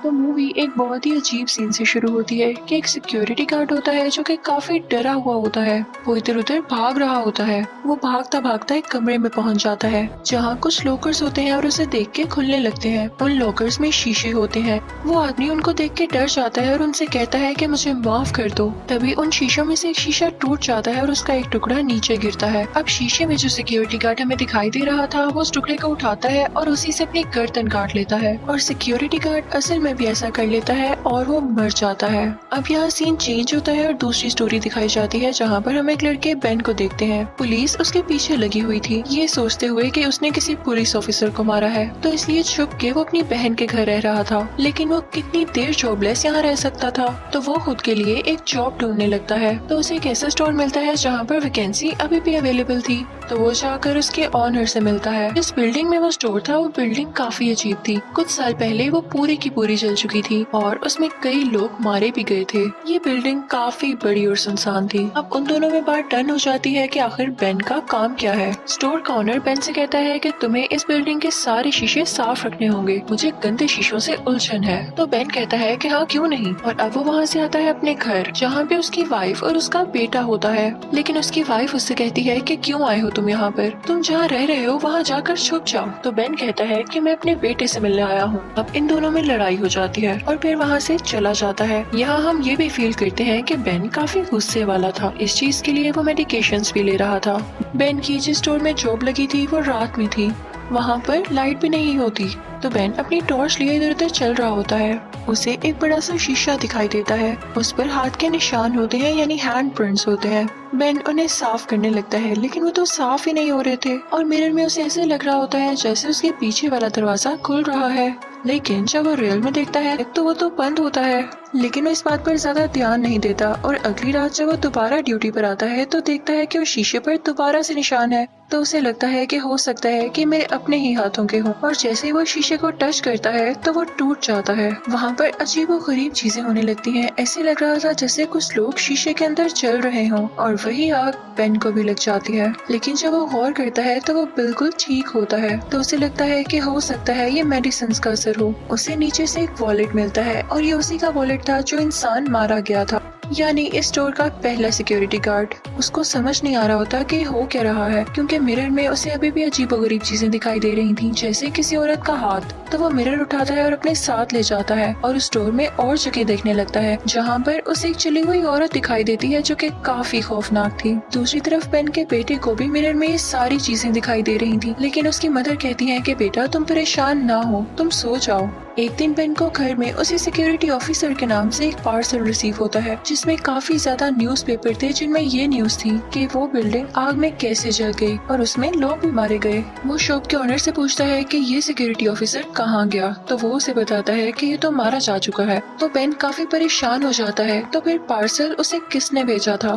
तो मूवी एक बहुत ही अजीब सीन से शुरू होती है कि एक सिक्योरिटी गार्ड होता है जो कि काफी डरा हुआ होता है। वो इधर उधर भाग रहा होता है। वो भागता भागता एक कमरे में पहुंच जाता है जहां कुछ लॉकर्स होते हैं और उसे देख के खुलने लगते हैं। उन लॉकर्स में शीशे होते हैं। वो आदमी उनको देख के डर जाता है और उनसे कहता है कि मुझे माफ कर दो। तभी उन शीशों में से एक शीशा टूट जाता है और उसका एक टुकड़ा नीचे गिरता है। अब शीशे में जो सिक्योरिटी गार्ड हमें दिखाई दे रहा था वो उस टुकड़े को उठाता है और उसी से अपनी गर्दन काट लेता है और सिक्योरिटी गार्ड असल में भी ऐसा कर लेता है और वो मर जाता है। अब यहाँ सीन चेंज होता है और दूसरी स्टोरी दिखाई जाती है जहाँ पर हम एक लड़के बेन को देखते हैं। पुलिस उसके पीछे लगी हुई थी, ये सोचते हुए कि उसने किसी पुलिस ऑफिसर को मारा है, तो इसलिए छुप के वो अपनी बहन के घर रह रहा था। लेकिन वो कितनी देर जॉबलेस यहाँ रह सकता था, तो वो खुद के लिए एक जॉब ढूंढने लगता है। तो उसे एक ऐसा स्टोर मिलता है जहाँ पर वैकेंसी अभी भी अवेलेबल थी, तो वो जाकर उसके ऑनर से मिलता है। इस बिल्डिंग में वो स्टोर था, वो बिल्डिंग काफी अजीब थी। कुछ साल पहले वो पूरी की पूरी जल चुकी थी और उसमें कई लोग मारे भी गए थे। ये बिल्डिंग काफी बड़ी और सुनसान थी। अब उन दोनों में बात टर्न हो जाती है कि आखिर बेन का काम क्या है। स्टोर का ऑनर बेन से कहता है कि तुम्हें इस बिल्डिंग के सारे शीशे साफ रखने होंगे, मुझे गंदे शीशों से उलझन है। तो बेन कहता है कि हाँ क्यों नहीं, और अब वो वहाँ से आता है अपने घर जहाँ पे उसकी वाइफ और उसका बेटा होता है। लेकिन उसकी वाइफ उससे कहती है कि क्यों आए हो तुम यहाँ पर, तुम जहाँ रह रहे हो वहाँ जाकर छुप जाओ। तो बेन कहता है कि मैं अपने बेटे से मिलने आया हूँ। अब इन दोनों में लड़ाई हो जाती है और फिर वहाँ से चला जाता है। यहाँ हम ये भी फील करते हैं कि बेन काफी गुस्से वाला था। इस चीज के लिए वो मेडिकेशंस भी ले रहा था। बेन की जिस स्टोर में जॉब लगी थी वो रात में थी, वहाँ पर लाइट भी नहीं होती। तो बेन अपनी टॉर्च लिए इधर उधर चल रहा होता है। उसे एक बड़ा सा शीशा दिखाई देता है, उस पर हाथ के निशान होते हैं यानी हैंड प्रिंट्स होते हैं। बेन उन्हें साफ करने लगता है लेकिन वो तो साफ ही नहीं हो रहे थे और मिरर में उसे ऐसे लग रहा होता है जैसे उसके पीछे वाला दरवाजा खुल रहा है। लेकिन जब वो रियल में देखता है तो वो तो बंद होता है। लेकिन वो इस बात पर ज्यादा ध्यान नहीं देता और अगली रात जब वो दोबारा ड्यूटी पर आता है तो देखता है कि उस शीशे पर दोबारा से निशान है। तो उसे लगता है कि हो सकता है कि मेरे अपने ही हाथों के हों, और जैसे ही वो शीशे को टच करता है तो वो टूट जाता है। वहाँ पर अजीबोगरीब चीजें होने लगती हैं। ऐसे लग रहा था जैसे कुछ लोग शीशे के अंदर चल रहे हों, और वही आग बेन को भी लग जाती है। लेकिन जब वो गौर करता है तो वो बिल्कुल ठीक होता है। तो उसे लगता है कि हो सकता है ये मेडिसिन का असर हो। उसे नीचे से एक वॉलेट मिलता है और ये उसी का वॉलेट था जो इंसान मारा गया था, यानी इस स्टोर का पहला सिक्योरिटी गार्ड। उसको समझ नहीं आ रहा होता कि हो क्या रहा है, क्योंकि मिरर में उसे अभी भी अजीबोगरीब चीजें दिखाई दे रही थी, जैसे किसी औरत का हाथ। तो वो मिरर उठाता है और अपने साथ ले जाता है और उस स्टोर में और जगह देखने लगता है जहाँ पर उसे एक चली हुई औरत दिखाई देती है जो कि काफी खौफनाक थी। दूसरी तरफ बेन के बेटे को भी मिरर में ये सारी चीजें दिखाई दे रही थी, लेकिन उसकी मदर कहती है कि बेटा तुम परेशान ना हो, तुम सो जाओ। एक दिन बेन को घर में उसी सिक्योरिटी ऑफिसर के नाम से एक पार्सल रिसीव होता है जिसमें काफी ज्यादा न्यूज़पेपर थे, जिनमें ये न्यूज थी कि वो बिल्डिंग आग में कैसे जल गई और उसमें लोग भी मारे गए। वो शॉप के ओनर से पूछता है कि ये सिक्योरिटी ऑफिसर कहाँ गया, तो वो उसे बताता है कि ये तो मारा जा चुका है। तो बेन काफी परेशान हो जाता है। तो फिर पार्सल उसे किसने भेजा था?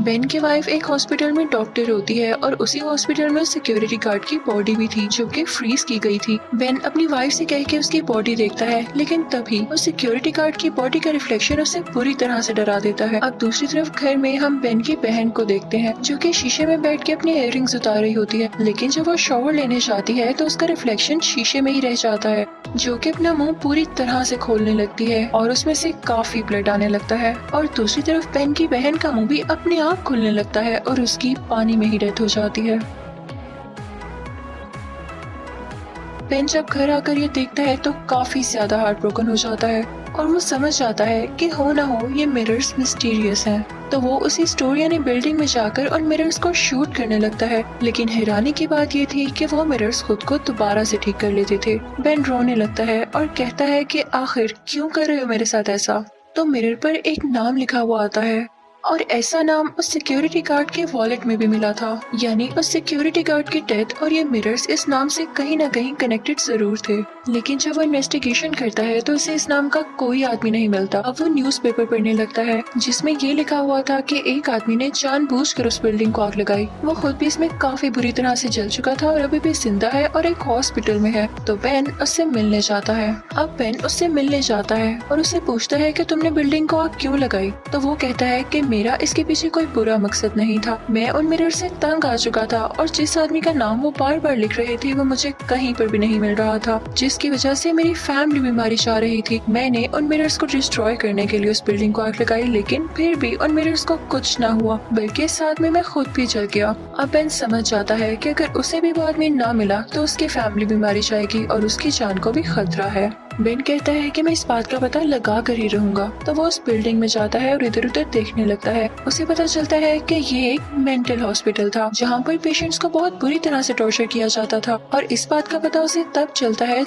बेन की वाइफ एक हॉस्पिटल में डॉक्टर होती है और उसी हॉस्पिटल में सिक्योरिटी गार्ड की बॉडी भी थी जो कि फ्रीज की गई थी। बेन अपनी वाइफ से कह के उसकी बॉडी देखता है, लेकिन तभी उस सिक्योरिटी गार्ड की बॉडी का रिफ्लेक्शन उसे बुरी तरह से डरा देता है। अब दूसरी तरफ घर में हम बेन की बहन को देखते हैं जो कि शीशे में बैठ के अपनी इयररिंग्स उतार रही होती है, लेकिन जब वो शॉवर लेने जाती है तो उसका रिफ्लेक्शन शीशे में ही रह जाता है, जो कि अपना मुंह पूरी तरह से खोलने लगती है और उसमें से काफी ब्लड आने लगता है। और दूसरी तरफ बेन की बहन का मुंह भी अपने आप खुलने लगता है और उसकी पानी में ही डेथ हो जाती है। बेन जब घर आकर ये देखता है तो काफी ज्यादा हार्ट ब्रोकन हो जाता है और वो समझ जाता है कि हो ना हो ये मिरर्स मिस्टीरियस हैं। तो वो उसी स्टोर यानी बिल्डिंग में जाकर उन मिरर्स को शूट करने लगता है। लेकिन हैरानी की बात ये थी कि वो मिरर्स खुद को दोबारा से ठीक कर लेते थे। बेन रोने लगता है और कहता है कि आखिर क्यों कर रहे हो मेरे साथ ऐसा? तो मिरर पर एक नाम लिखा हुआ आता है और ऐसा नाम उस सिक्योरिटी गार्ड के वॉलेट में भी मिला था, यानी उस सिक्योरिटी गार्ड की डेथ और ये मिरर्स इस नाम से कहीं न कहीं कनेक्टेड जरूर थे। लेकिन जब वो इन्वेस्टिगेशन करता है तो उसे इस नाम का कोई आदमी नहीं मिलता। अब वो न्यूज़पेपर पढ़ने लगता है जिसमें ये लिखा हुआ था कि एक आदमी ने जानबूझकर उस बिल्डिंग को आग लगाई। वो खुद भी इसमें काफी बुरी तरह से जल चुका था और अभी भी जिंदा है और एक हॉस्पिटल में है। तो बेन उससे मिलने जाता है। अब बेन उससे मिलने जाता है और उससे पूछता है कि तुमने बिल्डिंग को आग क्यों लगाई? तो वो कहता है कि मेरा इसके पीछे कोई बुरा मकसद नहीं था। मैं उन मिरर से तंग आ चुका था और जिस आदमी का नाम वो बार बार लिख रहे थे वो मुझे कहीं पर भी नहीं मिल रहा था, जिसकी वजह से मेरी फैमिली बीमारी चाह रही थी। मैंने उन मिरर्स को डिस्ट्रॉय करने के लिए उस बिल्डिंग को आग लगाई, लेकिन फिर भी उन मिरर्स को कुछ न हुआ, बल्कि साथ में मैं खुद भी जल गया। अब बेन समझ जाता है कि अगर उसे भी वो आदमी ना मिला तो उसकी फैमिली बीमारी जाएगी और उसकी जान को भी खतरा है। बेन कहता है कि मैं इस बात का पता लगा कर ही रहूंगा। तो वो उस बिल्डिंग में जाता है और इधर उधर देखने लगता है। उसे पता चलता है कि ये एक मेंटल हॉस्पिटल था जहाँ पर पेशेंट्स को बहुत बुरी तरह से टॉर्चर किया जाता था, और इस बात का पता उसे तब चलता है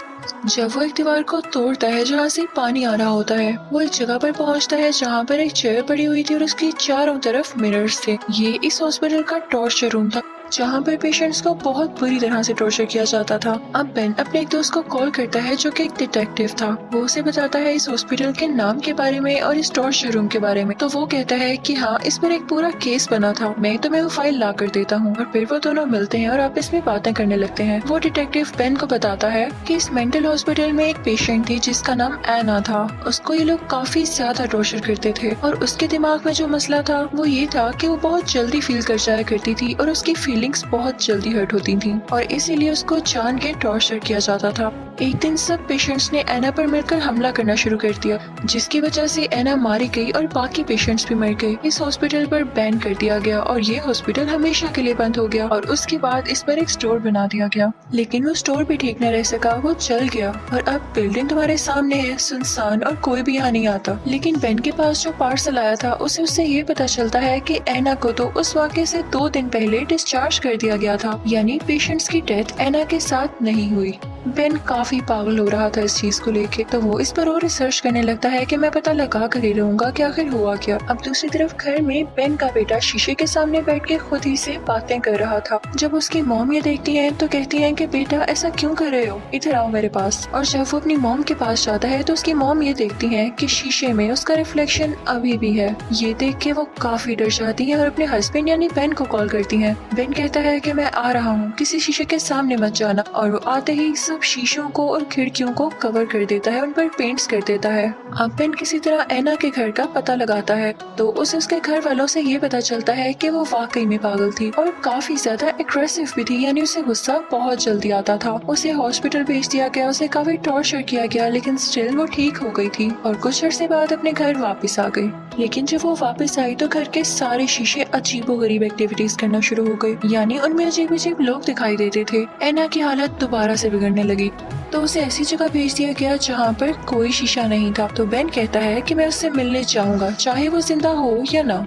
जब वो एक दीवार को तोड़ता है जहाँ से पानी आ रहा होता है। वो एक जगह पर पहुँचता है जहाँ पर एक चेयर पड़ी हुई थी और उसकी चारों तरफ मिरर्स थे। ये इस हॉस्पिटल का टॉर्चर रूम था जहाँ पर पेशेंट्स को बहुत बुरी तरह से टॉर्चर किया जाता था। अब बेन अपने एक दोस्त को कॉल करता है जो कि एक डिटेक्टिव था। वो उसे बताता है इस हॉस्पिटल के नाम के बारे में और इस टॉर्चर रूम के बारे में। तो वो कहता है कि हाँ, इस पर एक पूरा केस बना था, मैं तुम्हें वो फाइल ला कर देता हूँ। और फिर वो दोनों मिलते हैं और आपस में बातें करने लगते हैं। वो डिटेक्टिव बेन को बताता है कि इस मेंटल हॉस्पिटल में एक पेशेंट थी जिसका नाम एना था। उसको ये लोग काफी ज्यादा टॉर्चर करते थे और उसके दिमाग में जो मसला था वो ये था कि वो बहुत जल्दी फील कर जाया करती थी और उसकी फीलिंग्स बहुत जल्दी हर्ट होती थी और इसीलिए उसको जान के टॉर्चर किया जाता था। एक दिन सब पेशेंट्स ने एना पर मिलकर हमला करना शुरू कर दिया, जिसकी वजह से एना मारी गई और बाकी पेशेंट्स भी मर गए। इस हॉस्पिटल पर बैन कर दिया गया और ये हॉस्पिटल हमेशा के लिए बंद हो गया और उसके बाद इस पर एक स्टोर बना दिया गया, लेकिन वो स्टोर भी ठीक न रह सका, वो चल गया और अब बिल्डिंग तुम्हारे सामने है, सुनसान, और कोई भी यहाँ नहीं आता। लेकिन बेन के पास जो पार्सल आया था उससे ये पता चलता है कि एना को तो उस वाक़ये से 2 दिन पहले डिस्चार्ज कर दिया गया था, यानी पेशेंट्स की डेथ एना के साथ नहीं हुई। बेन काफी पागल हो रहा था इस चीज को लेके, तो वो इस पर और रिसर्च करने लगता है कि मैं पता लगा कर ही रहूंगा कि आखिर हुआ क्या। अब दूसरी तरफ घर में बेन का बेटा शीशे के सामने बैठ के खुद ही से बातें कर रहा था। जब उसकी मॉम ये देखती है तो कहती है कि बेटा ऐसा क्यों कर रहे हो, इधर आओ मेरे पास। और जब वो अपनी मॉम के पास जाता है तो उसकी मॉम ये देखती है कि शीशे में उसका रिफ्लेक्शन अभी भी है। ये देख के वो काफी डर जाती है और अपने हस्बैंड यानी बेन को कॉल करती है। बेन कहता है कि मैं आ रहा हूँ, किसी शीशे के सामने मत जाना, और वो आते ही सब शीशों को और खिड़कियों को कवर कर देता है, उन पर पेंट्स कर देता है। अब बेन किसी तरह एना के घर का पता लगाता है तो उसे उसके घर वालों से ये पता चलता है कि वो वाकई में पागल थी और काफी ज्यादा एग्रेसिव भी थी, यानी उसे गुस्सा बहुत जल्दी आता था। उसे हॉस्पिटल भेज दिया गया, उसे काफी टॉर्चर किया गया, लेकिन स्टिल वो ठीक हो गई थी और कुछ अर्से बाद अपने घर वापस आ गई। लेकिन जब वो वापस आई तो घर के सारे शीशे अजीबोगरीब एक्टिविटीज करना शुरू हो गई, यानी उनमें अजीब अजीब लोग दिखाई देते थे। एना की हालत दोबारा से बिगड़ने लगी तो उसे ऐसी जगह भेज दिया गया जहाँ पर कोई शीशा नहीं था। तो बेन कहता है कि मैं उससे मिलने जाऊंगा, चाहे वो जिंदा हो या ना।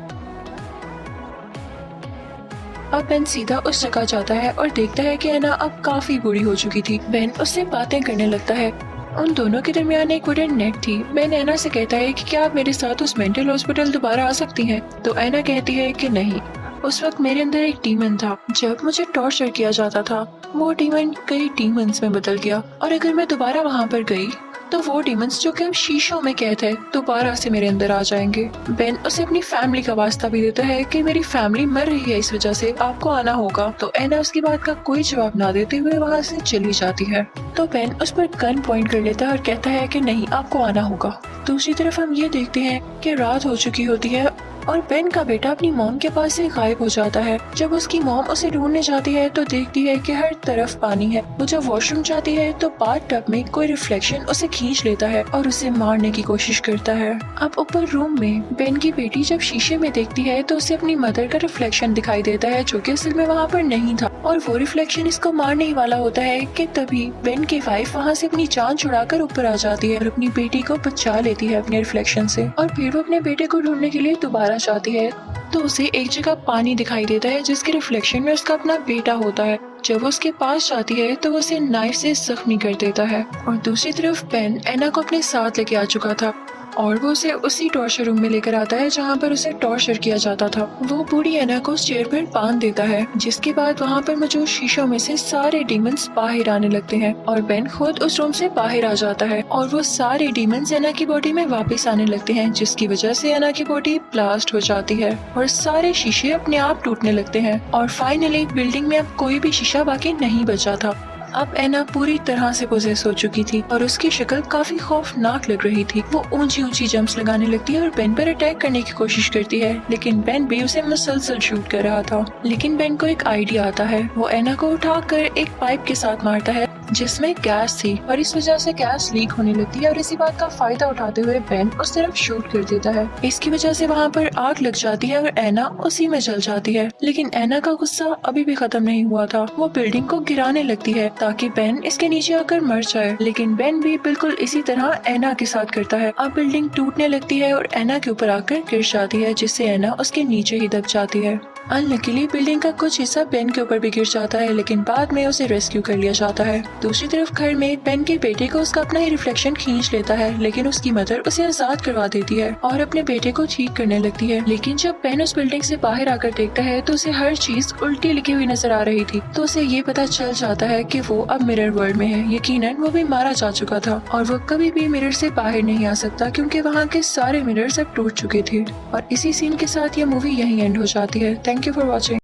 अब बेन सीधा उस जगह जाता है और देखता है कि एना अब काफी बूढ़ी हो चुकी थी। बेन उससे बातें करने लगता है। उन दोनों के दरमियान एक वुडन नेट थी। बेन एना से कहता है कि क्या आप मेरे साथ उस मेंटल हॉस्पिटल दोबारा आ सकती हैं? तो एना कहती है कि नहीं, उस वक्त मेरे अंदर एक डीमन था, जब मुझे टॉर्चर किया जाता था वो डीमन कई डीमंस में बदल गया, और अगर मैं दोबारा वहाँ पर गई तो वो डीमंस जो कि अब शीशों में कैद है दोबारा से मेरे अंदर आ जाएंगे। बेन उसे अपनी फैमिली का वास्ता भी देता है कि मेरी फैमिली मर रही है, इस वजह से आपको आना होगा। तो एना उसकी बात का कोई जवाब ना देते हुए वहाँ से चली जाती है। तो बेन उस पर गन पॉइंट कर लेता है और कहता है कि नहीं, आपको आना होगा। दूसरी तरफ हम ये देखते हैं कि रात हो चुकी होती है और बेन का बेटा अपनी मॉम के पास से गायब हो जाता है। जब उसकी मॉम उसे ढूंढने जाती है तो देखती है कि हर तरफ पानी है। वो जब वॉशरूम जाती है तो बाथटब में कोई रिफ्लेक्शन उसे खींच लेता है और उसे मारने की कोशिश करता है। अब ऊपर रूम में बेन की बेटी जब शीशे में देखती है तो उसे अपनी मदर का रिफ्लेक्शन दिखाई देता है, जो कि असल में वहाँ पर नहीं था, और वो रिफ्लेक्शन इसको मारने ही वाला होता है कि तभी बेन की वाइफ वहाँ से अपनी जान छुड़ाकर ऊपर आ जाती है और अपनी बेटी को बचा लेती है अपने रिफ्लेक्शन से। और फिर वो अपने बेटे को ढूंढने के लिए दोबारा जाती है तो उसे एक जगह पानी दिखाई देता है जिसके रिफ्लेक्शन में उसका अपना बेटा होता है। जब वो उसके पास जाती है तो वो उसे नाइफ से जख्मी कर देता है। और दूसरी तरफ बेन एना को अपने साथ लेके आ चुका था और वो उसे उसी टॉर्चर रूम में लेकर आता है जहाँ पर उसे टॉर्चर किया जाता था। वो बूढ़ी एना को उस चेयर पर बांध देता है, जिसके बाद वहाँ पर मौजूद शीशों में से सारे डीमंस बाहर आने लगते हैं और बेन खुद उस रूम से बाहर आ जाता है और वो सारे डीमंस एना की बॉडी में वापस आने लगते हैं, जिसकी वजह से एना की बॉडी ब्लास्ट हो जाती है और सारे शीशे अपने आप टूटने लगते हैं और फाइनली बिल्डिंग में अब कोई भी शीशा बाकी नहीं बचा था। अब एना पूरी तरह से पोजेस हो चुकी थी और उसकी शक्ल काफी खौफनाक लग रही थी। वो ऊंची ऊंची जंप्स लगाने लगती है और बेन पर अटैक करने की कोशिश करती है, लेकिन बेन भी उसे मुसलसल शूट कर रहा था। लेकिन बेन को एक आइडिया आता है। वो एना को उठाकर एक पाइप के साथ मारता है जिसमें गैस थी और इस वजह से गैस लीक होने लगती है और इसी बात का फायदा उठाते हुए बेन उस तरफ शूट कर देता है। इसकी वजह से वहाँ पर आग लग जाती है और एना उसी में जल जाती है। लेकिन एना का गुस्सा अभी भी खत्म नहीं हुआ था। वो बिल्डिंग को गिराने लगती है ताकि बेन इसके नीचे आकर मर जाए, लेकिन बेन भी बिल्कुल इसी तरह एना के साथ करता है। अब बिल्डिंग टूटने लगती है और एना के ऊपर आकर गिर जाती है, जिससे एना उसके नीचे ही दब जाती है। अनलकीली बिल्डिंग का कुछ हिस्सा बेन के ऊपर भी गिर जाता है, लेकिन बाद में उसे रेस्क्यू कर लिया जाता है। दूसरी तरफ घर में बेन के बेटे को उसका अपना ही रिफ्लेक्शन खींच लेता है, लेकिन उसकी मदर उसे आजाद करवा देती है और अपने बेटे को ठीक करने लगती है। लेकिन जब बेन उस बिल्डिंग से बाहर आकर देखता है तो उसे हर चीज उल्टी लिखी हुई नजर आ रही थी। तो उसे ये पता चल जाता है कि वो अब मिरर वर्ल्ड में है। यकीनन वो भी मारा जा चुका था और वो कभी भी मिरर से बाहर नहीं आ सकता, क्योंकि वहाँ के सारे मिरर्स अब टूट चुके थे। और इसी सीन के साथ ये मूवी यहीं एंड हो जाती है। Thank you for watching.